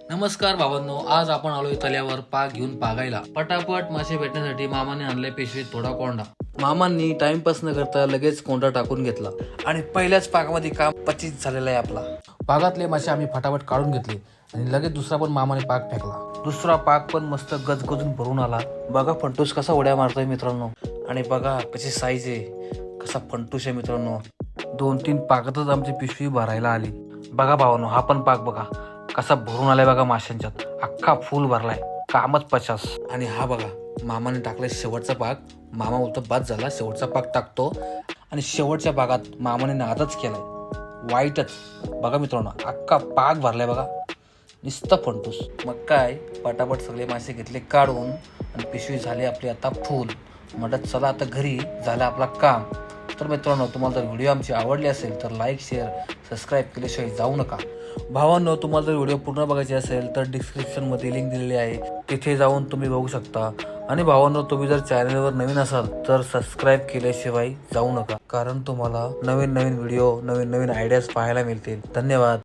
नमस्कार भावांनो, आज आपण आलोय तल्यावर पाक घेऊन पागायला. पटापट मासे भेटण्यासाठी मामाने आणले पिशवीत थोडा कोंडा. मामांनी टाइमपास न करता लगेच कोंडा टाकून घेतला आणि पहिल्याच पाकामध्ये काम पचित झालेला आहे आपला. पागातले मासे आम्ही फटाफट काढून घेतले आणि लगेच दुसरा पण मामाने पाक फेकला. दुसरा पाक पण मस्त गजगजून भरून आला. बघा फंटूस कसा उड्या मारतोय मित्रांनो, आणि बघा कशी साईज आहे, कसा फंटूस आहे मित्रांनो. 2-3 पाकातच आमची पिशवी भरायला आली. बघा भावांनो, हा पण पाक बघा कसा भरून आलाय बघा माशांच्यात, अख्खा फुल भरलाय, कामच 50. आणि हा बघा मामाने टाकलाय शेवटचा पाक. मामा बोलतो बाद झाला, शेवटचा पाक टाकतो. आणि शेवटच्या पाकात मामाने नादच केलाय, वाईटच. बघा मित्रांनो, अख्खा पाक भरलाय बघा, नुसतं फंटूस. मग काय, पटापट सगळे मासे घेतले काढून आणि पिशवी झाली आपली आता फुल. म्हटलं चला आता घरी, झालं आपला काम. तर मित्रांनो, तुम्हाला जर व्हिडिओ आमची आवडली असेल तर लाईक, शेअर, सबस्क्राईब केल्याशिवाय जाऊ नका. भावांनो, तुम्हाला जर व्हिडिओ पूर्ण बघायचे असेल तर डिस्क्रिप्शनमध्ये लिंक दिलेली आहे, तिथे जाऊन तुम्ही बघू शकता. आणि भावांनो, तुम्ही जर चॅनलवर नवीन असाल तर सबस्क्राईब केल्याशिवाय जाऊ नका, कारण तुम्हाला नवीन नवीन व्हिडिओ, नवीन नवीन आयडियाज पाहायला मिळतील. धन्यवाद.